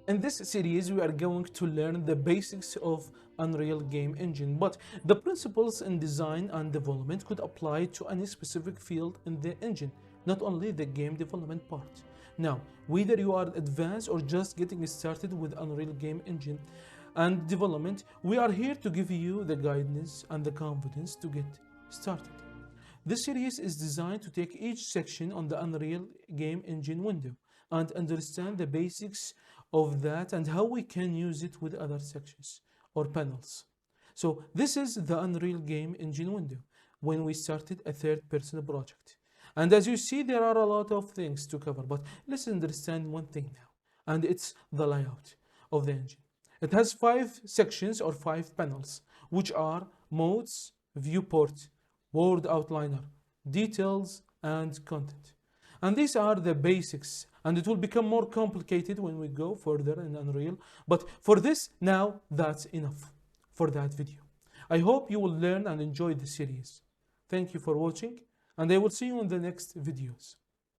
In this series, we are going to learn the basics of Unreal Game Engine, but the principles in design and development could apply to any specific field in the engine, not only the game development part. Now, whether you are advanced or just getting started with Unreal Game Engine and development, we are here to give you the guidance and the confidence to get started. This series is designed to take each section on the Unreal Game Engine window and understand the basics of that and how we can use it with other sections or panels. So this is the Unreal Game Engine window when we started a third-person project. And as you see, there are a lot of things to cover, but let's understand one thing now, and it's the layout of the engine. It has 5 sections or 5 panels, which are modes, viewport, world outliner, details, and content. And these are the basics, and it will become more complicated when we go further in Unreal. But for this, now that's enough for that video. I hope you will learn and enjoy the series. Thank you for watching, and I will see you in the next videos.